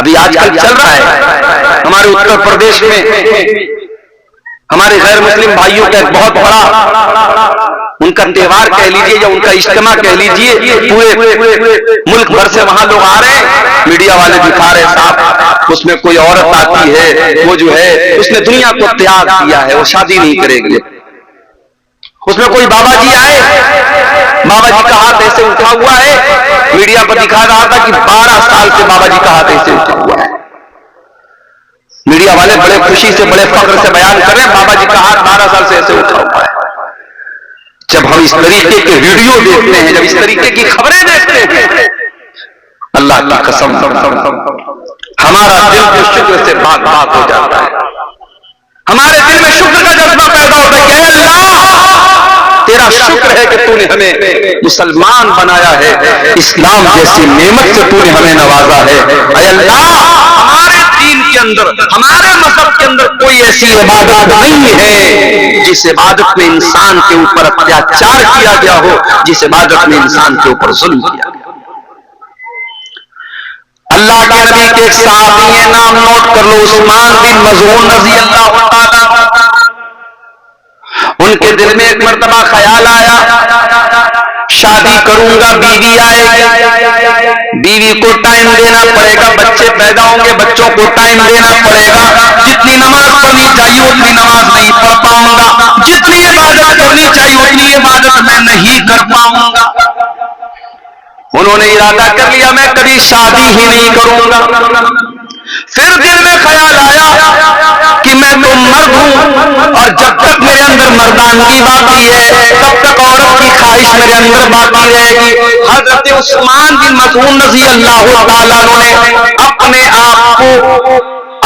ابھی آج کل چل رہا ہے ہمارے اتر پردیش میں ہمارے غیر مسلم بھائیوں کا ایک بہت بڑا ان کا تہوار کہہ لیجئے یا ان کا اجتماع کہہ لیجئے، پورے ملک بھر سے وہاں لوگ آ رہے ہیں، میڈیا والے دکھا رہے صاحب اس میں کوئی عورت آتی ہے، وہ جو ہے اس نے دنیا کو تیاگ کیا ہے، وہ شادی نہیں کرے گی۔ اس میں کوئی بابا جی آئے، بابا جی کا ہاتھ ایسے اٹھا ہوا ہے، میڈیا پر دکھا رہا تھا کہ 12 سال سے بابا جی کا ہاتھ ایسے اٹھا ہوا ہے۔ میڈیا والے بڑے خوشی سے بڑے فخر سے بیان کر رہے ہیں بابا جی کا ہاتھ 12 سال سے ایسے اٹھا ہوا ہے۔ جب ہم اس طریقے کے ویڈیو دیکھتے ہیں، جب اس طریقے کی خبریں دیکھتے ہیں، اللہ کی قسم ہمارا دل جو شکر سے باغ باغ ہو جاتا ہے، ہمارے دل میں شکر کا جذبہ پیدا ہوتا ہے کہ اے اللہ تیرا شکر ہے کہ تو نے ہمیں مسلمان بنایا ہے، اسلام جیسی نعمت سے تو نے ہمیں نوازا ہے۔ اے اللہ ہمارے دین کے اندر، ہمارے مذہب کے اندر کوئی ایسی عبادت نہیں ہے جس عبادت میں انسان کے اوپر اتیاچار کیا گیا ہو، جس عبادت میں انسان کے اوپر ظلم کیا گیا۔ اللہ کے نبی کے ایک صحابی ہیں، نام نوٹ کر لو، عثمان بن مظعون رضی اللہ تعالیٰ۔ ان کے دل میں ایک مرتبہ خیال آیا شادی کروں گا، بیوی آئے گی، بیوی کو ٹائم دینا پڑے گا، بچے پیدا ہوں گے، بچوں کو ٹائم دینا پڑے گا، جتنی نماز پڑھنی چاہیے اتنی نماز نہیں پڑھ پاؤں گا، جتنی عبادت کرنی چاہیے اتنی عبادت میں نہیں کر پاؤں گا۔ انہوں نے ارادہ کر لیا میں کبھی شادی ہی نہیں کروں گا۔ پھر دل میں خیال آیا کہ میں تو مرد ہوں اور جب تک میرے اندر مردانگی باقی ہے تب تک عورت کی خواہش میرے اندر باقی رہے گی۔ حضرت عثمان بن مظعون رضی اللہ تعالیٰ نے اپنے آپ کو،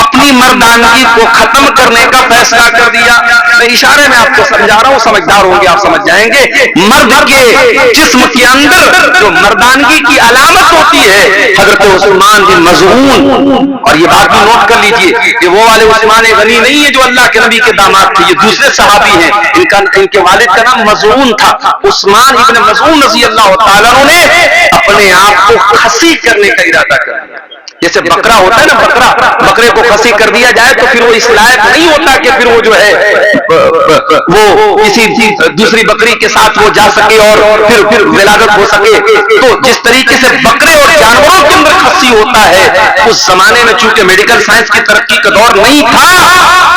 اپنی مردانگی کو ختم کرنے کا فیصلہ کر دیا۔ میں اشارے میں آپ کو سمجھا رہا ہوں، سمجھدار ہوں گے آپ سمجھ جائیں گے۔ مرد کے جسم کے اندر جو مردانگی کی علامت ہوتی ہے، حضرت عثمان بن مظعون، اور یہ بات بھی نوٹ کر لیجئے کہ وہ والے عثمان غنی نہیں ہے جو اللہ کے نبی کے داماد تھے، یہ دوسرے صحابی ہیں، ان کے والد کا نام مظعون تھا۔ عثمان ابن مظعون رضی اللہ تعالیٰ نے اپنے آپ کو خصی کرنے کا ارادہ کر دیا۔ جیسے بکرا ہوتا ہے نا، بکرے کو خصی کر دیا جائے تو پھر وہ اس لائق نہیں ہوتا کہ پھر وہ جو ہے وہ کسی دوسری بکری کے ساتھ وہ جا سکے اور پھر ولادت ہو سکے۔ تو جس طریقے سے بکرے اور جانوروں کے اندر خصی ہوتا ہے، اس زمانے میں چونکہ میڈیکل سائنس کی ترقی کا دور نہیں تھا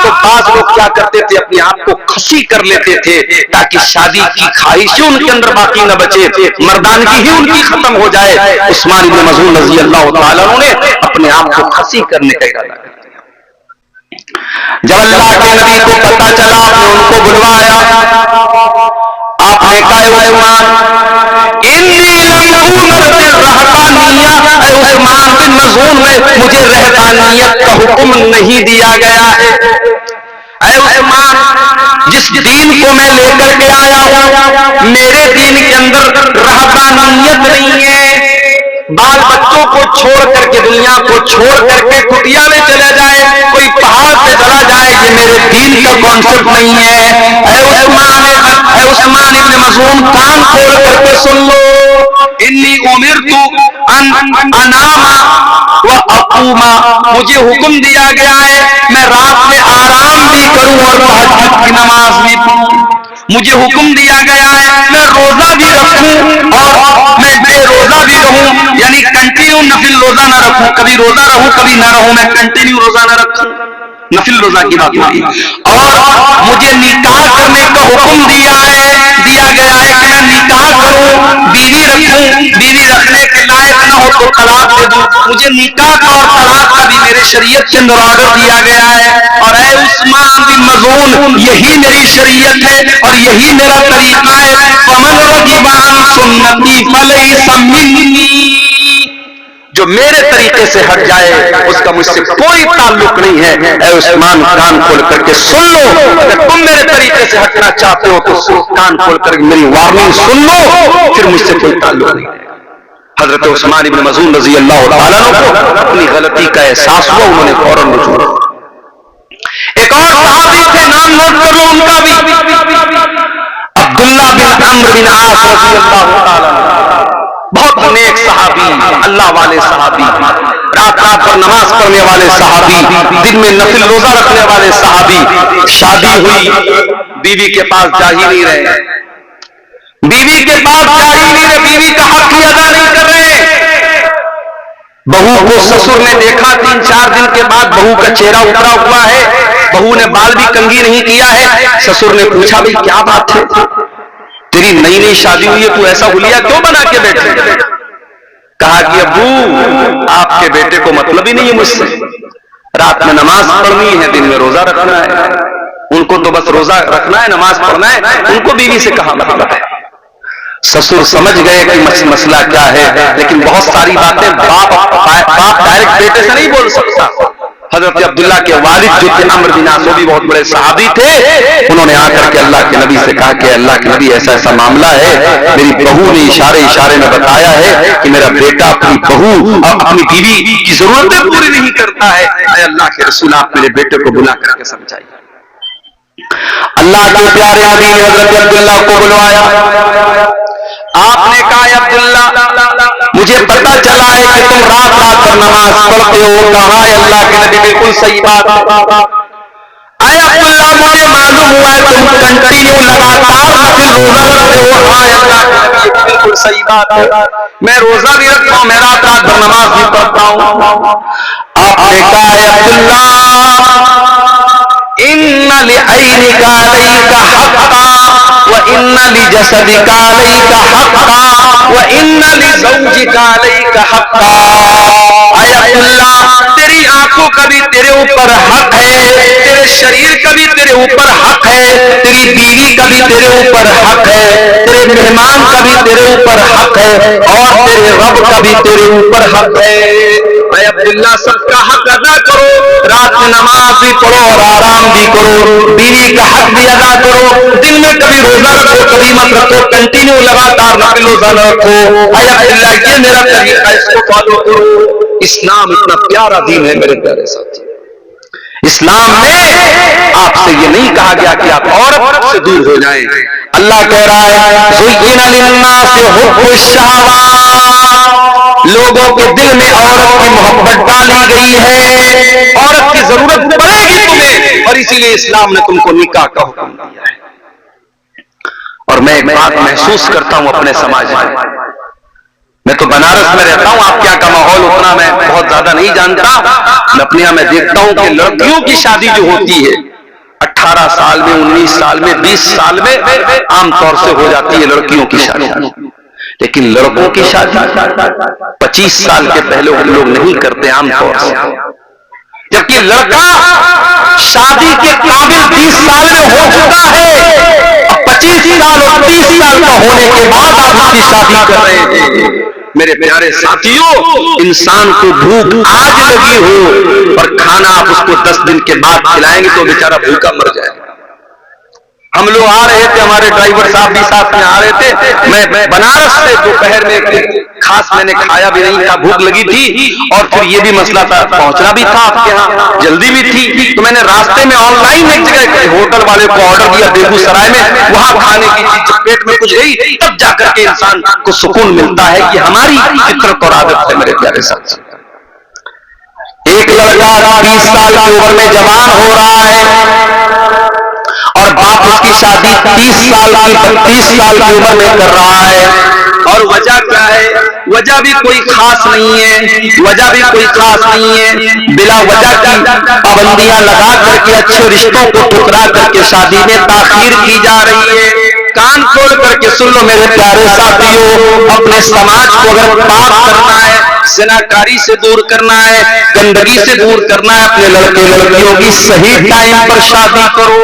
تو بعض لوگ کیا کرتے تھے، اپنے آپ کو خصی کر لیتے تھے تاکہ شادی کی خواہشیں ان کے اندر باقی نہ بچے، مردانگی ہی ان کی ختم ہو جائے۔ عثمان بن مظعون رضی اللہ تعالیٰ نے اپنے آپ کو خصی کرنے کا ارادہ کر دیا۔ جب اللہ کے نبی کو پتہ چلا، آپ نے ان کو بلوایا، آپ نے کہا عثمان انی لم امر بالرہبانیہ، اے عثمان بن مظعون مجھے رہبانیت کا حکم نہیں دیا گیا ہے۔ اے عثمان جس دین کو میں لے کر کے آیا ہوں میرے دین کے اندر رہبانیت نہیں ہے۔ بال بچوں کو چھوڑ کر کے، دنیا کو چھوڑ کر کے کٹیا میں چلا جائے، کوئی پہاڑ پہ چلا جائے، یہ میرے دین کا کانسیپٹ نہیں ہے۔ اے عثمان ابن مظعون کان کھول کر کے سن لو، انی امرت ان انام و اقوم، مجھے حکم دیا گیا ہے میں رات میں آرام بھی کروں اور تہجد کی نماز بھی پڑھوں۔ مجھے حکم دیا گیا ہے میں روزہ بھی رکھوں اور میں بے روزہ بھی رہوں، یعنی کنٹینیو نفل روزہ نہ رکھوں، کبھی روزہ رہوں کبھی نہ رہوں، میں کنٹینیو روزہ نہ رکھوں، نفل روزہ کی بات ہوئی۔ اور مجھے نکاح کرنے کا حکم دیا گیا ہے کہ میں نکاح کروں، بیوی رکھوں، بیوی رکھنے کے لائق نہ ہو تو طلاق دے دوں، مجھے نکاح کا اور طلاق کا بھی میرے شریعت کے اندر آرڈر دیا گیا ہے۔ اور اے عثمان بن مظعون یہی میری شریعت ہے اور یہی میرا طریقہ ہے، فمن رغب عن سنتی فلیس منی، جو میرے طریقے سے ہٹ جائے اس کا مجھ سے کوئی تعلق نہیں ہے۔ اے عثمان کان کھول کر کے سن لو، اگر تم میرے طریقے سے ہٹنا چاہتے ہو تو کان کھول کر کے میری وارننگ سن لو، پھر مجھ سے کوئی تعلق نہیں ہے۔ حضرت عثمان ابن مظعون رضی اللہ تعالیٰ کو اپنی غلطی کا احساس ہوا، انہوں نے فوراً رجوع کیا۔ ایک اور صحابی تھے، نام نوٹ کر لو ان کا بھی، عبداللہ بن عمرو بن عاص رضی اللہ تعالیٰ، بہت نیک صحابی، اللہ والے صحابی، رات رات پر نماز پڑھنے والے صحابی، دن میں نفل روزہ رکھنے والے صحابی، شادی ہوئی، بیوی کے پاس جا ہی نہیں رہے، بیوی کے پاس جا ہی نہیں رہے، بیوی کا حق ہی ادا نہیں کر رہے۔ بہو کو سسر نے دیکھا 3-4 دن کے بعد بہو کا چہرہ اترا ہوا ہے، بہو نے بال بھی کنگھی نہیں کیا ہے، سسر نے پوچھا بھئی کیا بات ہے، تیری نئی نئی شادی ہوئی ہے، تو ایسا حلیہ کیوں بنا کے بیٹھے؟ کہا کہ ابو آپ کے بیٹے کو مطلب ہی نہیں ہے مجھ سے، رات میں نماز پڑھنی ہے، دن میں روزہ رکھنا ہے، ان کو تو بس روزہ رکھنا ہے، نماز پڑھنا ہے، ان کو بیوی سے کہا مطلب ہے۔ سسر سمجھ گئے کہ مسئلہ کیا ہے، لیکن بہت ساری باتیں باپ ڈائریکٹ بیٹے سے نہیں بول سکتا۔ حضرت عبداللہ کے والد جو تھے عمرو بن عاص، وہ بھی بہت بڑے صحابی تھے، انہوں نے آ کر کے اللہ کے نبی سے کہا کہ اللہ کے نبی ایسا ایسا معاملہ ہے، میری بہو نے اشارے میں بتایا ہے کہ میرا بیٹا اپنی بہو اور اپنی بیوی کی ضرورتیں پوری نہیں کرتا ہے، اے اللہ کے رسول آپ میرے بیٹے کو بلا کر کے سمجھائیے۔ اللہ کے پیارے نبی نے حضرت عبداللہ کو بلوایا، آپ نے کہا عبداللہ مجھے پتہ چلا ہے کہ تم رات رات پر نماز پڑھتے ہو، کہا ہے اللہ کے نبی بالکل صحیح بات، اے عبداللہ مجھے معلوم ہوا ہے تم کنٹینیو لگاتار نفل روزہ رکھتے ہو، ہاں اللہ کے نبی بالکل صحیح بات ہے، میں روزہ بھی رکھتا ہوں، میں رات رات پر نماز بھی پڑھتا ہوں۔ آپ نے کہا ہے عبداللہ ان لعینک علیک حقا وان لجسدک علیک حقا وان لزوجک علیک حقا، اے عبداللہ تیری آنکھوں کا بھی تیرے اوپر حق ہے، تیرے شریر کا بھی تیرے اوپر حق ہے، تیری بیوی کا بھی تیرے اوپر حق ہے، تیرے مہمان کا بھی تیرے اوپر حق ہے، اور تیرے رب کا بھی تیرے اوپر حق ہے۔ اے عبداللہ سب کا حق ادا کرو، رات میں نماز بھی پڑھو اور آرام بھی کرو، بیوی کا حق بھی ادا کرو، دن میں کبھی روزہ رکھو کبھی مت رکھو، کنٹینیو لگاتار نفل روزہ نہ رکھو۔ اے عبداللہ یہ میرا طریقہ، اس کو فالو کرو۔ اسلام اتنا پیارا دین ہے میرے پیارے ساتھی، اسلام میں آپ سے یہ نہیں کہا گیا کہ آپ عورت سے دور ہو جائیں، اللہ کہہ رہا ہے زُيِّنَ لِلنَّاسِ حُبُّ الشَّهَوَاتِ، لوگوں کے دل میں عورت کی محبت ڈالی گئی ہے، عورت کی ضرورت پڑے گی تمہیں، اور اسی لیے اسلام نے تم کو نکاح کا حکم دیا ہے۔ اور میں ایک بات محسوس کرتا ہوں اپنے سماج میں تو بنارس میں رہتا ہوں، آپ کیا کا ماحول اتنا میں بہت زیادہ نہیں جانتا، میں اپنے یہاں میں دیکھتا ہوں کہ لڑکیوں کی شادی جو ہوتی ہے 18 سال میں 19 سال میں 20 سال میں عام طور سے ہو جاتی ہے لڑکیوں کی شادی، لیکن لڑکوں کی شادی 25 سال کے پہلے ہم لوگ نہیں کرتے عام طور سے، جبکہ لڑکا شادی کے قابل 20 سال میں ہو چکا ہے، اب 25 سال اور 30 سال کا ہونے کے بعد آپ اس کی شادی کر رہے ہیں۔ میرے پیارے ساتھیوں، انسان کو بھوک آج لگی ہو اور کھانا آپ اس کو 10 دن کے بعد کھلائیں گے تو بیچارہ بھوکا مر جائے گا۔ ہم لوگ آ رہے تھے، ہمارے ڈرائیور صاحب بھی ساتھ میں آ رہے تھے، میں بنارس سے دوپہر میں خاص میں نے کھایا بھی نہیں تھا، بھوک لگی تھی، اور پھر یہ بھی مسئلہ تھا پہنچنا بھی تھا آپ کے ہاں، جلدی بھی تھی، تو میں نے راستے میں آن لائن ایک جگہ ہوٹل والے کو آرڈر دیا بیگو سرائے میں، وہاں کھانے کی چیز جب پیٹ میں کچھ گئی تب جا کر کے انسان کو سکون ملتا ہے۔ یہ ہماری فطرت اور عادت ہے میرے پیارے ساتھ۔ ایک لڑکا 20 سال کی عمر میں جوان ہو رہا ہے اور باپ اس کی شادی 30 سال کی 32 سال کی عمر میں کر رہا ہے، اور وجہ کیا ہے؟ وجہ بھی کوئی خاص نہیں ہے، وجہ بھی کوئی خاص نہیں ہے، بلا وجہ کی پابندیاں لگا کر کے اچھے رشتوں کو ٹھکرا کر کے شادی میں تاخیر کی جا رہی ہے۔ کان کھول کر کے سن لو میرے پیارے ساتھیوں، اپنے سماج کو اگر پاک کرنا ہے، زناکاری سے دور کرنا ہے، گندگی سے دور کرنا ہے، اپنے لڑکے لڑکیوں کی صحیح ٹائم پر شادی کرو،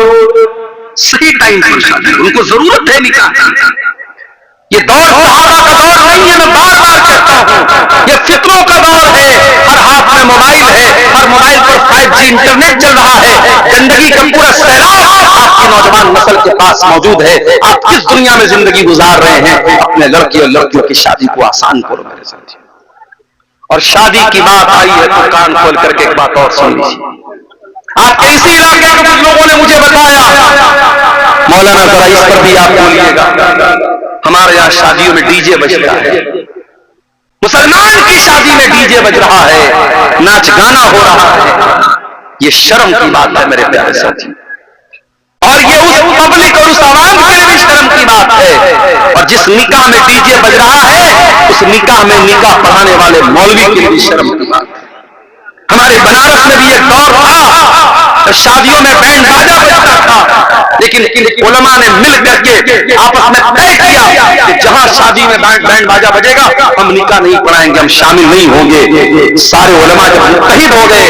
صحیح ٹائم پر شادی، ان کو ضرورت ہے نکاح کی۔ یہ دور صحابہ کا دور نہیں ہے، میں بار بار کہتا ہوں، یہ فطروں کا دور ہے، ہر ہاتھ میں موبائل ہے، ہر موبائل پر 5G انٹرنیٹ چل رہا ہے، گندگی کا پورا سیلاب آپ کی نوجوان نسل کے پاس موجود ہے۔ آپ کس دنیا میں زندگی گزار رہے ہیں؟ اپنے لڑکے اور لڑکیوں کی شادی کو آسان کرو میرے ساتھ۔ اور شادی کی بات آئی ہے تو کان کھول کر کے ایک بات اور سن لیجیے۔ آپ کے اسی علاقے کے کچھ لوگوں نے مجھے بتایا، مولانا ذرا اس پر بھی آپ بولیے گا، ہمارے یہاں شادیوں میں ڈی جے بجتا ہے، مسلمان کی شادی میں ڈی جے بج رہا ہے، ناچ گانا ہو رہا ہے، یہ شرم کی بات ہے میرے پیارے ساتھی، اور یہ اس پبلک اور اس عوام کے لیے بھی شرم کی بات ہے، اور جس نکاح میں ڈی جے بج رہا ہے اس نکاح میں نکاح پڑھانے والے مولوی کے لیے بھی شرم کی بات ہے۔ ہمارے بنارس میں بھی ایک دور تھا شادیوں میں بینڈ باجا بجتا تھا، لیکن علماء نے مل کر کے آپس میں طے کیا کہ جہاں شادی میں بینڈ باجا بجے گا ہم نکاح نہیں پڑھائیں گے، ہم شامل نہیں ہوں گے۔ سارے علماء جب متحد ہو گئے،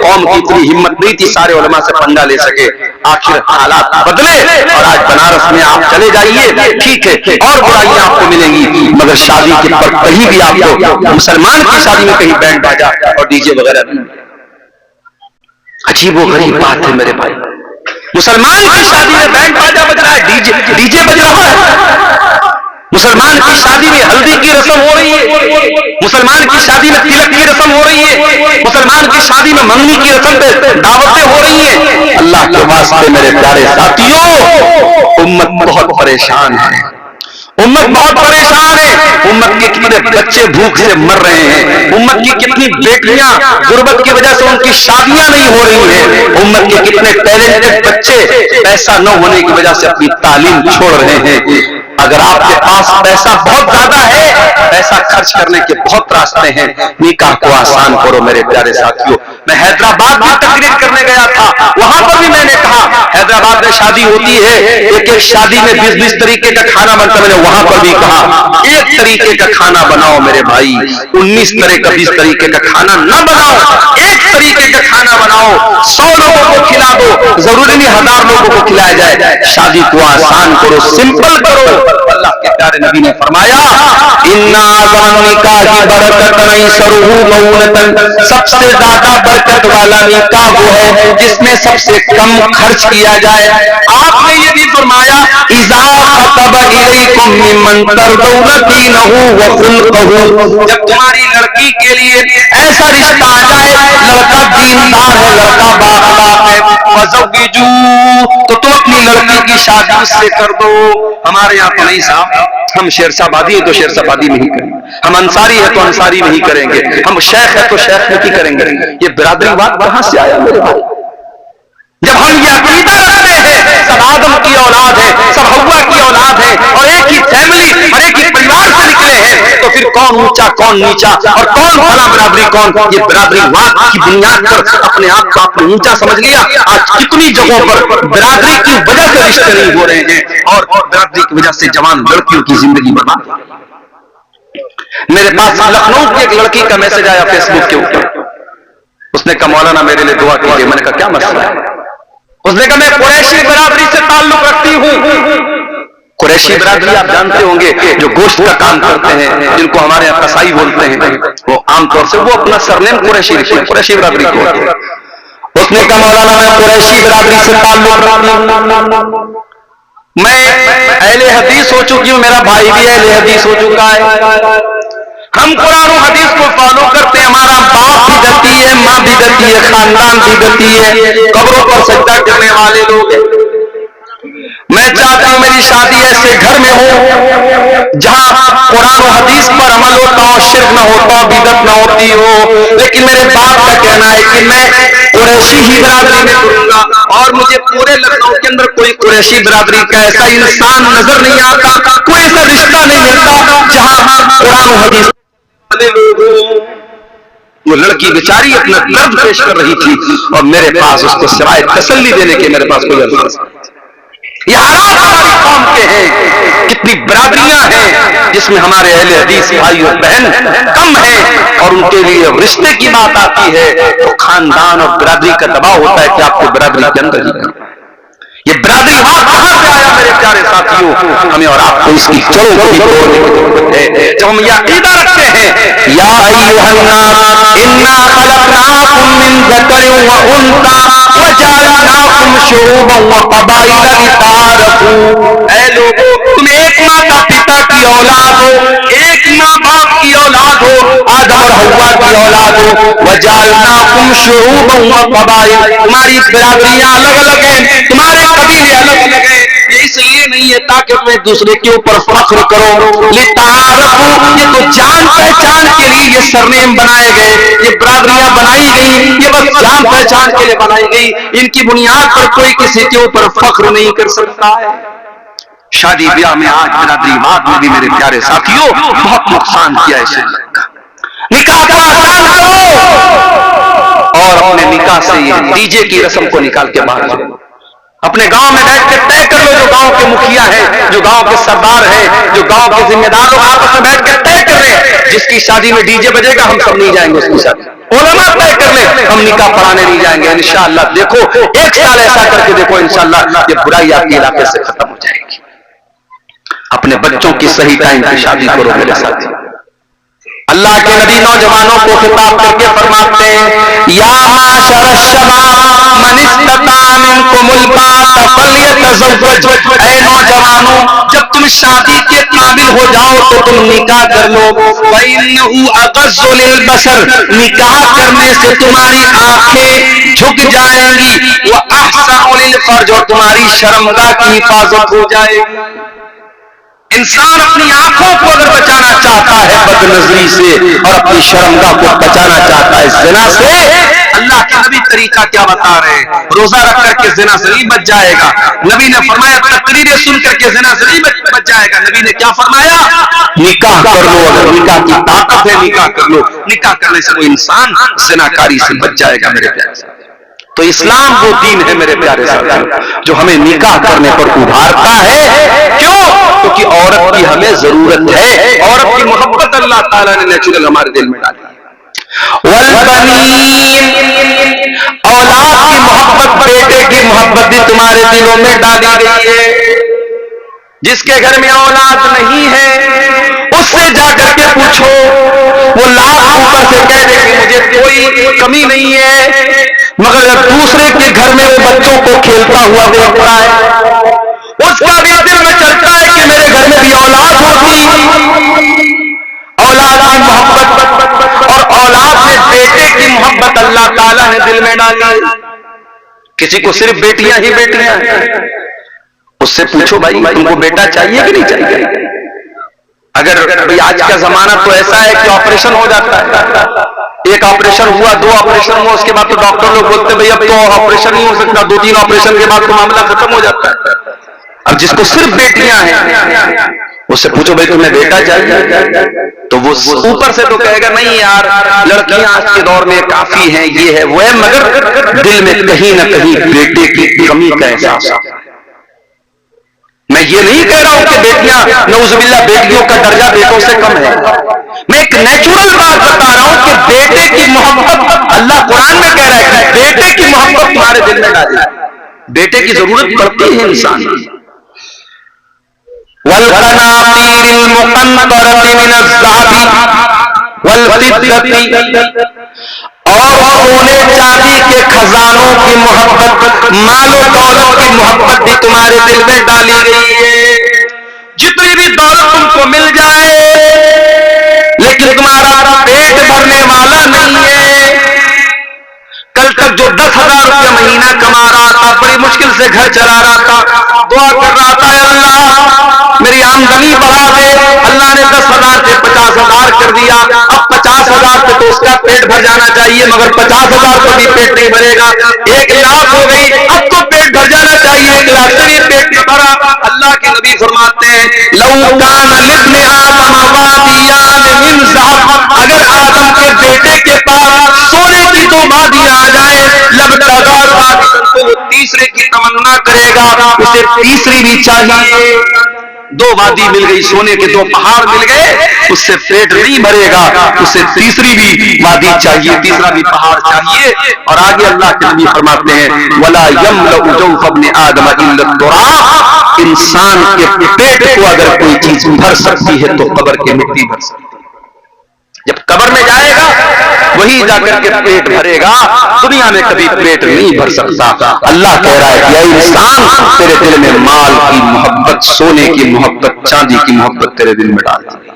قوم کی اتنی ہمت نہیں تھی سارے علماء سے پنگا لے سکے، آخر حالات بدلے اور آج بنارس میں آپ چلے جائیے، ٹھیک ہے اور برائیاں آپ کو ملیں گی مگر شادی کے پر کہیں بھی آپ کو مسلمان کی شادی میں کہیں بینڈ باجا اور ڈی جے وغیرہ نہیں۔ عجیب و غریب بات ہے میرے بھائی، مسلمان کی شادی میں بینڈ باجا بج رہا ہے، ڈی جے بج رہا ہے، مسلمان کی شادی میں ہلدی کی رسم ہو رہی ہے، مسلمان کی شادی میں تلک کی رسم ہو رہی ہے، مسلمان کی شادی میں منگنی کی رسم پہ دعوتیں ہو رہی ہیں۔ اللہ کے واسطے میرے پیارے ساتھیوں، امت بہت پریشان ہے، امت بہت پریشان ہے، امت کے کتنے بچے بھوک سے مر رہے ہیں، امت کی کتنی بیٹیاں غربت کی وجہ سے ان کی شادیاں نہیں ہو رہی ہیں، امت کے کتنے ٹیلنٹڈ بچے پیسہ نہ ہونے کی وجہ سے اپنی تعلیم چھوڑ رہے ہیں۔ اگر آپ کے پاس پیسہ بہت زیادہ ہے، پیسہ خرچ کرنے کے بہت راستے ہیں، نکاح کو آسان کرو میرے پیارے ساتھیوں۔ میں حیدرآباد میں تقریر کرنے گیا تھا، وہاں پر بھی میں نے کہا حیدرآباد میں شادی ہوتی ہے، ایک شادی میں 20 طریقے کا کھانا بنتا ہے، میں نے وہاں پر بھی کہا ایک طریقے کا کھانا بناؤ میرے بھائی، 19 طرح کا 20 طریقے کا کھانا نہ بناؤ، ایک طریقے کا کھانا بناؤ، 100 لوگوں کو کھلا دو، ضروری نہیں 1000 لوگوں کو کھلایا جائے، شادی کو آسان کرو، سمپل کرو۔ اللہ کے پیارے نبی نے فرمایا اِنَّ أَعْظَمَ النِّكَاحِ بَرَكَةً أَيْسَرُهُ مَوْنَةً، سب سے زیادہ برکت والا نکاح وہ ہے جس میں سب سے کم خرچ کیا جائے۔ آپ نے یہ بھی فرمایا اِذَا خَطَبَ إِلَيْكُم مِّمَّن تَرْضَوْنَ دِينَهُ وَخُلُقَهُ، جب تمہاری لڑکی کے لیے ایسا رشتہ آ جائے، لڑکا دیندار ہے، لڑکا بااخلاق ہے، فَزَوِّجُوهُ، تو تم اپنی لڑکی کی شادی اس سے کر دو۔ ہمارے یہاں تو نہیں صاحب، ہم شیرشاہ آبادی ہیں تو شیرشاہ آبادی میں ہی کریں گے، ہم انصاری ہیں تو انصاری میں ہی کریں گے، ہم شیخ ہیں تو شیخ میں ہی کریں گے۔ یہ برادری بات کہاں سے آیا میرے بھائی؟ جب ہم یہ عقیدہ رکھتے ہیں سب آدم کی اولاد ہے، سب حوا کی اولاد ہے اور ایک ہی فیملی اور ایک ہی پریوار سے نکلے ہیں، تو پھر کون اونچا کون نیچا اور کون بھلا برادری کون؟ یہ برادری واد کی بنیاد پر اپنے آپ کو آپ نے اونچا سمجھ لیا۔ آج کتنی جگہوں پر برادری کی وجہ سے رشتے نہیں ہو رہے ہیں اور برادری کی وجہ سے جوان لڑکیوں کی زندگی برباد۔ میرے پاس لکھنؤ کی ایک لڑکی کا میسج آیا فیس بک کے اوپر، اس نے کہا مولانا میرے لیے دعا کیجیے۔ میں نے کہا کیا مسئلہ ہے؟ اس نے کہا میں قریشی برادری سے تعلق رکھتی ہوں۔ قریشی برادری آپ جانتے ہوں گے جو گوشت کا کام کرتے ہیں، جن کو ہمارے یہاں قصائی بولتے ہیں، وہ عام طور سے وہ اپنا سرنیم قریشی لکھتے ہیں، قریشی برادری کو ہوتے ہیں۔ اس نے کہا مولانا میں قریشی برادری سے تعلق رکھتی ہوں، میں اہل حدیث ہو چکی ہوں، میرا بھائی بھی اہل حدیث ہو چکا ہے، ہم قرآن و حدیث کو فالو کرتے ہیں، ہمارا باپ بھی دتی ہے، ماں بھی دتی ہے، خاندان بھی دتی ہے، قبروں پر سجدہ کرنے والے لوگ ہیں۔ میں چاہتا ہوں میری شادی ایسے گھر میں ہو جہاں قرآن و حدیث پر عمل ہوتا ہو، شرک نہ ہوتا ہو، بدعت نہ ہوتی ہو، لیکن میرے باپ کا کہنا ہے کہ میں قریشی ہی برادری میں کروں گا، اور مجھے پورے لکھنؤ کے اندر کوئی قریشی برادری کا ایسا انسان نظر نہیں آتا، کوئی ایسا رشتہ نہیں ملتا جہاں قرآن و حدیث وہ لڑکی بیچاری اپنا درد پیش کر رہی تھی اور میرے پاس اس کو سوائے تسلی دینے کے میرے پاس کوئی الفاظ نہیں۔ یہ حالات ہماری قوم کے ہیں، کتنی برادریاں ہیں جس میں ہمارے اہل حدیث بھائی اور بہن کم ہیں، اور ان کے لیے رشتے کی بات آتی ہے تو خاندان اور برادری کا دباؤ ہوتا ہے کہ آپ کو برادری کے اندر ہی کرنا۔ یہ برادری وہاں کہاں سے آیا میرے پیارے ساتھیوں؟ ہمیں اور آپ کو اس کی جڑوں کو بھی توڑنے کی ضرورت ہے۔ جب ہم یہ عقیدہ رکھتے ہیں یا ایھا الناس انا خلقناکم من ذکر و انثی وجعلناکم شعوبا وقبائل لتعارفوا، اے لوگو تم ایک ماتا پتا کی اولاد ہو، ایک ماں باپ کی اولاد ہو، آدم اور حوا کی اولاد ہو، وجعلناکم شعوبا وقبائل، تمہاری برادریاں الگ الگ ہیں، تمہارے قبیلے الگ الگ ہیں، اس لیے نہیں ہے تاکہ تم ایک دوسرے کے اوپر فخر کرو، لتعارفوا، یہ تو جان پہچان کے لیے یہ سرنیم بنائے گئے، یہ برادریاں بنائی گئی، یہ بس جان پہچان کے لیے بنائی گئی، ان کی بنیاد پر کوئی کسی کے اوپر فخر نہیں کر سکتا ہے۔ شادی بیاہ میں آج برادری واد میں بھی میرے پیارے ساتھیوں بہت نقصان کیا ہے شریعت کا۔ نکاح کو آسان کرو اور اپنے نکاح سے یہ ڈی جے کی رسم کو نکال کے باہر جاؤ۔ اپنے گاؤں میں بیٹھ کے طے کر لو، جو گاؤں کے مکھیا ہیں، جو گاؤں کے سردار ہیں، جو گاؤں کے ذمہ دار لوگ آپس میں بیٹھ کے طے کر لیں جس کی شادی میں ڈی جے بجے گا ہم سب نہیں جائیں گے اس کی شادی۔ علماء طے کر لیں ہم نکاح پڑھانے نہیں جائیں گے انشاءاللہ۔ دیکھو ایک سال ایسا کر کے دیکھو انشاءاللہ یہ برائی آپ کے علاقے سے ختم ہو جائے گی۔ اپنے بچوں کی صحیح ٹائم پہ شادی کرو میرے ساتھ۔ اللہ کے نبی نوجوانوں کو خطاب کر کے فرماتے ہیں یا معاشر الشباب من استطاع منکم الباءۃ فلیتزوج، اے نوجوانوں جب تم شادی کے قابل ہو جاؤ تو تم نکاح کر لو، فإنہ اغض للبصر، نکاح کرنے سے تمہاری آنکھیں جھک جائیں گی، وأحسن للفرج، اور تمہاری شرمگاہ کی حفاظت ہو جائے گی۔ انسان اپنی آنکھوں کو اگر بچانا چاہتا ہے بد نظری سے اور اپنی شرمگاہ کو بچانا چاہتا ہے زنا سے، اللہ کے نبی طریقہ کیا بتا رہے ہیں؟ روزہ رکھ کر کے زنا سے نہیں بچ جائے گا۔ نبی نے فرمایا تقریریں سن کر کے زنا سے نہیں بچ جائے گا۔ نبی نے کیا فرمایا؟ نکاح کر لو، اگر نکاح کی طاقت ہے نکاح کر لو۔ نکاح کرنے سے وہ انسان زناکاری سے بچ جائے گا میرے پیارے۔ تو اسلام وہ دین ہے میرے پیارے ساتھیوں جو ہمیں نکاح کرنے پر ابھارتا ہے۔ کیوں؟ کیونکہ عورت کی ہمیں ضرورت ہے، عورت کی محبت اللہ تعالیٰ نے نیچرل ہمارے دل میں ڈالی ہے۔ والبنین، اولاد کی محبت، بیٹے کی محبت بھی تمہارے دلوں میں ڈالی گئی ہے۔ جس کے گھر میں اولاد نہیں ہے اس سے جا کر کے پوچھو، وہ لاکھ اوپر سے کہہ دے کہ مجھے کوئی کمی نہیں ہے، مگر جب دوسرے کے گھر میں وہ بچوں کو کھیلتا ہوا دیکھتا ہے اس کا بھی دل میں چلتا ہے کہ میرے گھر میں بھی اولاد ہوتی۔ اولاد کی محبت اور اولاد میں بیٹے کی محبت اللہ تعالیٰ نے دل میں ڈالی۔ کسی کو صرف بیٹیاں ہی بیٹیاں ہیں، اس سے پوچھو بھائی تم کو بیٹا چاہیے کہ نہیں چاہیے؟ اگر بھائی آج کا زمانہ تو ایسا ہے کہ آپریشن ہو جاتا ہے، ایک آپریشن ہوا، دو آپریشن ہوا، اس کے بعد تو ڈاکٹر لوگ بولتے ہیں بھائی اب تو آپریشن نہیں ہو سکتا، دو تین آپریشن کے بعد تو معاملہ ختم ہو جاتا ہے۔ اب جس کو صرف بیٹیاں ہیں اس سے پوچھو بھائی تمہیں بیٹا چاہیے، تو وہ اوپر سے تو کہے گا نہیں یار لڑکیاں آج کے دور میں کافی ہیں، یہ ہے وہ ہے، مگر دل میں کہیں نہ کہیں بیٹے کی کمی کا احساس ہے۔ میں یہ نہیں کہہ رہا ہوں کہ بیٹیاں نعوذ باللہ بیٹیوں کا درجہ بیٹوں سے کم ہے، میں ایک نیچرل بات بتا رہا ہوں کہ بیٹے کی محبت اللہ قرآن میں کہہ رہا ہے کہ بیٹے کی محبت تمہارے دل میں ڈالے، بیٹے کی ضرورت پڑتی ہے انسان۔ والقناطیر المقنطرۃ من الذهب والفضة، اور سونے چاندی کے خزانوں کی محبت، مال و دولت کی محبت بھی تمہارے دل میں ڈالی گئی ہے۔ جتنی بھی دولت تم کو مل جائے لیکن تمہارا پیٹ بھرنے والا نہیں ہے۔ کل تک جو 10,000 روپیہ مہینہ کما رہا تھا، بڑی مشکل سے گھر چلا رہا تھا، دعا کر رہا تھا اے اللہ میری آمدنی بڑھا دے، اللہ نے 10,000 سے 50,000 کر دیا، اب 50,000 پہ تو اس کا پیٹ بھر جانا چاہیے، مگر 50,000 پر بھی پیٹ نہیں بھرے گا، 1,00,000 ہو گئی اب تو پیٹ بھر جانا چاہیے، 1,00,000 سے بھی پیٹ نہیں بھرا۔ اللہ کے نبی فرماتے ہیں لو کان لابن آدم وادیان من ذهب، اگر آدم کے بیٹے کے پاس سونے کی 2 وادیاں آ جائیں لبتغى ثالثا، وہ تیسرے کی تمنا کرے گا، اسے تیسری بھی چاہیے۔ 2 وادی مل گئی، سونے کے 2 پہاڑ مل گئے، اس سے پیٹ نہیں بھرے گا، اسے تیسری بھی وادی چاہیے، تیسرا بھی پہاڑ چاہیے۔ اور آگے اللہ کے نبی فرماتے ہیں ولا يملأ جوف ابن آدم الا التراب، انسان کے پیٹ کو اگر کوئی چیز بھر سکتی ہے تو قبر کی مٹی بھر سکتی ہے۔ جب قبر میں جائے گا وہی جا کر کے پیٹ بھرے گا، دنیا میں کبھی پیٹ نہیں بھر سکتا۔ اللہ کہہ رہا ہے کہ اے انسان تیرے دل میں مال کی محبت، سونے کی محبت، چاندی کی محبت تیرے دل میں ڈال دی۔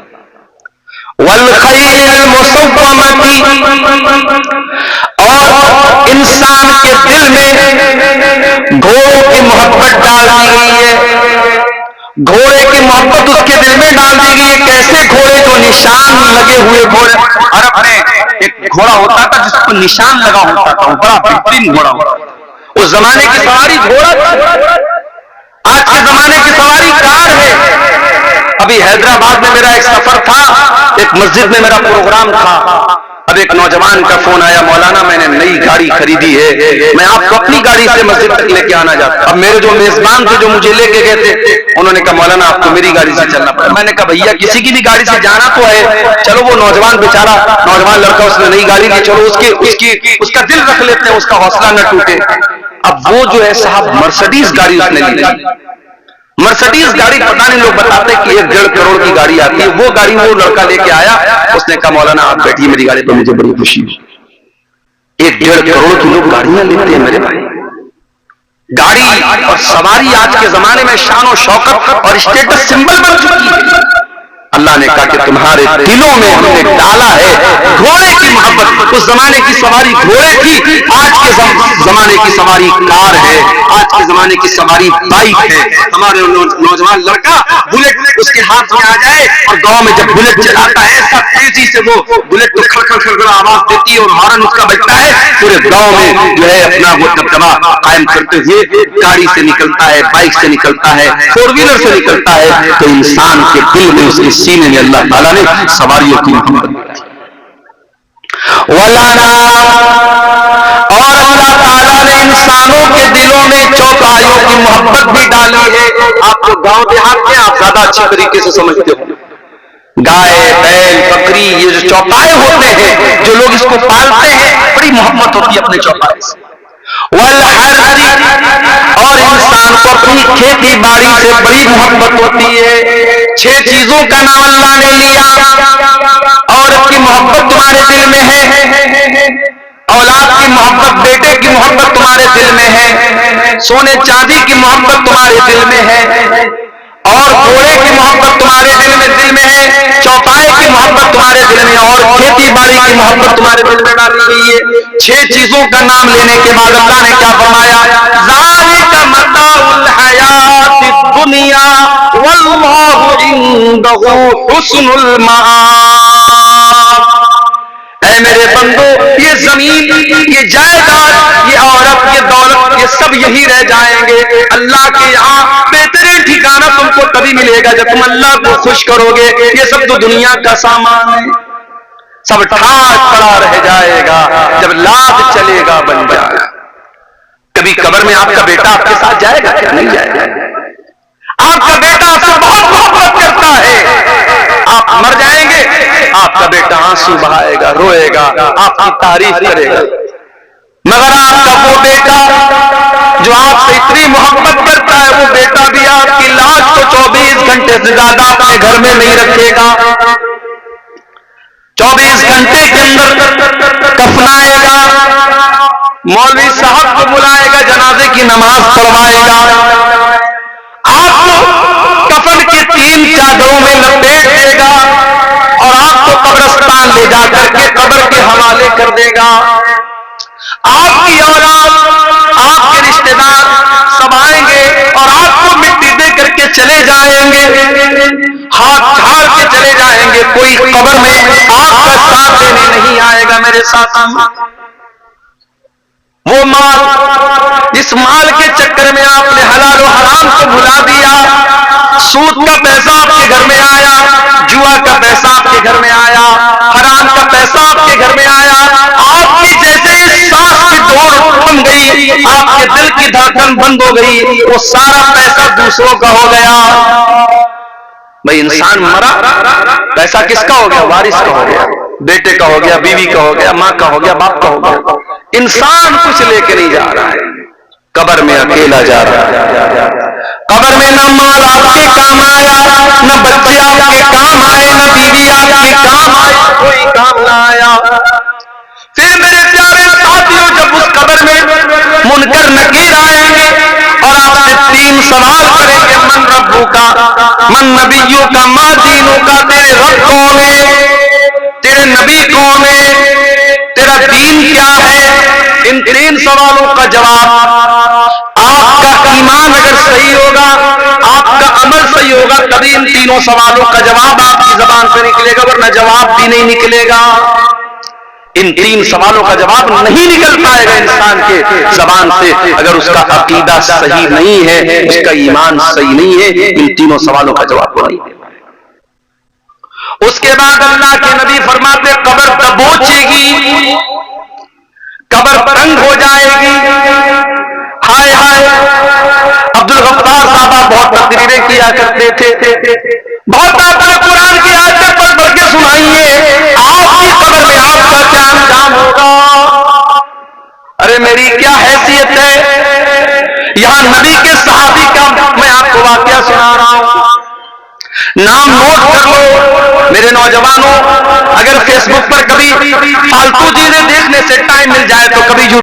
والخیل المسومۃ، اور انسان کے دل میں گھوڑوں کی محبت ڈال دی گئی ہے۔ گھوڑے کی محبت اس کے دل میں ڈال دی گئی. ایک ایسے گھوڑے جو نشان لگے ہوئے گھوڑے. عرب میں ایک گھوڑا ہوتا تھا جس کو نشان لگا ہوتا تھا, بڑا بہترین گھوڑا ہوتا تھا. اس زمانے کی سواری گھوڑا تھا, آج کے زمانے کی سواری کار ہے. ابھی حیدرآباد میں میرا ایک سفر تھا, ایک مسجد میں میرا پروگرام تھا. اب ایک نوجوان کا فون آیا, مولانا میں نے نئی گاڑی خریدی ہے, میں آپ کو اپنی گاڑی سے مسجد تک لے کے آنا چاہتا ہوں. اب میرے جو میزبان تھے جو مجھے لے کے گئے تھے, انہوں نے کہا مولانا آپ کو میری گاڑی سے چلنا پڑا. میں نے کہا بھیا کسی کی بھی گاڑی سے جانا تو ہے, چلو وہ نوجوان بیچارہ نوجوان لڑکا اس نے نئی گاڑی لی, چلو اس کا دل رکھ لیتے ہیں, اس کا حوصلہ نہ ٹوٹے. اب وہ جو ہے صاحب مرسڈیز گاڑی اس نے لی. مرسڈیز گاڑی پتہ نہیں, لوگ بتاتے کہ 1.5 کروڑ کی گاڑی آتی ہے. وہ گاڑی وہ لڑکا لے کے آیا, اس نے کہا مولانا آپ بیٹھیے میری گاڑی پہ, مجھے بڑی خوشی ہوئی. 1.5 کروڑ کی لوگ گاڑیاں لیتے ہیں میرے بھائی. گاڑی اور سواری آج کے زمانے میں شان و شوکت اور اسٹیٹس سمبل بن چکی ہے. اللہ نے کہا کہ تمہارے دلوں میں ہم نے ڈالا ہے گھوڑے کی محبت. اس زمانے کی سواری گھوڑے تھی, آج کے زمانے کی سواری کار ہے, آج کے زمانے کی سواری بائک ہے. ہمارے نوجوان لڑکا بلٹ اس کے ہاتھ میں آ جائے اور گاؤں میں جب بلٹ چلاتا ہے ایسا تیزی سے وہ بلٹ تو کھڑ کھڑ آواز دیتی ہے اور ہارن اس کا بجتا ہے, پورے گاؤں میں جو ہے اپنا وہ دبدبا قائم کرتے ہوئے گاڑی سے نکلتا ہے, بائک سے نکلتا ہے, 4 ویلر سے نکلتا ہے. تو انسان کے دل میں اس کے سینے میں اللہ تعالیٰ نے سواریوں کی محبت ولانا, اور اللہ تعالیٰ نے انسانوں کے دلوں میں چوپایوں کی محبت بھی ڈالی ہے. آپ کو گاؤں دیہات میں آپ زیادہ اچھی طریقے سے سمجھتے ہو, گائے بیل بکری یہ جو چوپائے ہوتے ہیں, جو لوگ اس کو پالتے ہیں, بڑی محبت ہوتی ہے اپنے چوپائے سے. اور انسان کو اپنی کھیتی باڑی سے بڑی محبت ہوتی ہے. 6 چیزوں کا نام اللہ نے لیا. عورت کی محبت تمہارے دل میں ہے, اولاد کی محبت, بیٹے کی محبت تمہارے دل میں ہے, سونے چاندی کی محبت تمہارے دل میں ہے, اور گھوڑے کی محبت تمہارے دل میں ہے, چوپائے کی محبت تمہارے دل میں, اور کھیتی باڑی کی محبت تمہارے دل میں ڈالی گئی ہے. 6 چیزوں کا نام لینے کے بعد اللہ نے کیا فرمایا, ذالک متاع الحیات الدنیا واللہ عندہ حسن المآب. اے میرے بندو, یہ زمین, یہ جائیداد, یہ عورت, یہ دولت, یہ سب یہی رہ جائیں گے. اللہ کے یہاں بہترین ٹھکانہ تم کو تبھی ملے گا جب تم اللہ کو خوش کرو گے. یہ سب تو دنیا کا سامان ہے, سب ٹھاٹ پڑا رہ جائے گا جب لاد چلے گا بن جائے گا. کبھی قبر میں آپ کا بیٹا آپ کے ساتھ جائے گا کیا؟ نہیں جائے گا. آپ کا بیٹا آپ سے بہت محبت کرتا ہے, آپ مر جائیں گے, آپ کا بیٹا آنسو بہائے گا, روئے گا, آپ کی تعریف کرے گا. مگر آپ کا وہ بیٹا جو آپ سے اتنی محبت کرتا ہے, وہ بیٹا بھی آپ کی لاش کو 24 گھنٹے سے زیادہ اپنے گھر میں نہیں رکھے گا. 24 گھنٹے کے اندر کفنائے گا, مولوی صاحب کو بلائے گا, جنازے کی نماز پڑھوائے گا, آپ کو کفن کے 3 چادروں میں لپیٹ دے گا اور آپ کو قبرستان لے جا کر کے قبر کے حوالے کر دے گا. آپ کی اولاد, آپ کے رشتہ دار سب آئیں گے اور آپ کو مٹی دے کر کے چلے جائیں گے, ہاتھ جھاڑ کے چلے جائیں گے. کوئی قبر میں آپ کا ساتھ دینے نہیں آئے گا. میرے ساتھ وہ مال, جس مال کے چکر میں آپ نے حلال و حرام کو بھلا دیا, سود کا پیسہ آپ کے گھر میں آیا, جوا کا پیسہ آپ کے گھر میں آیا, حرام کا پیسہ آپ کے گھر میں آیا, آپ کی جیسے سانس کی ڈور بن گئی, آپ کے دل کی دھڑکن بند ہو گئی, وہ سارا پیسہ دوسروں کا ہو گیا. بھائی انسان مرا, پیسہ کس کا ہو گیا؟ وارث کا ہو گیا, بیٹے کا ہو گیا, بیوی کا ہو گیا, ماں کا ہو گیا, باپ کا ہو گیا. انسان کچھ لے کے نہیں جا رہا ہے, قبر میں اکیلا جا رہا ہے. قبر میں نہ مال آپ کے کام آیا, نہ بچے آپ کے کام آئے, نہ بیوی آپ کے کام آئے, کوئی کام نہ آیا. پھر میرے پیارے ساتھیوں, جب اس قبر میں منکر نکیر آئیں گے اور آپ سے 3 سوال کریں گے, من ربو کا, من نبیوں کا, ما دینوں کا, تیرے رب کون ہے, تیرے نبی کون ہے, تیرا دین کیا ہے. ان 3 سوالوں کا جواب, آپ کا ایمان اگر صحیح ہوگا, آپ کا عمل صحیح نہیں ہوگا کبھی ان تینوں سوالوں کا جواب آپ کی زبان سے نکلے گا، ورنہ جواب بھی نہیں نکلے گا۔ ان تین سوالوں کا جواب نہیں نکل پائے گا انسان کے زبان سے اگر اس کا عقیدہ صحیح نہیں ہے، اس کا ایمان صحیح نہیں ہے، ان تینوں سوالوں کا جواب وہ نہیں دے پائے گا۔ اس کے بعد اللہ کے نبی فرماتے قبر دبوچے گی، قبر تنگ ہو جائے گی۔ ہائے ہائے، عبد الغفار صاحب بہت تقریریں کیا کرتے تھے، بہت آپ نے قرآن کی آیتیں پڑھ پڑھ کے سنائیے، آپ کی قبر میں آپ کا کیا انجام ہوگا؟ ارے میری کیا حیثیت ہے، یہاں نبی کے صحابی کا میں آپ کو واقعہ سنا رہا ہوں، نام نوٹ کر لو میرے نوجوانوں۔ اگر فیس بک پر کبھی فالتو چیزیں دیکھنے سے ٹائم مل جائے تو کبھی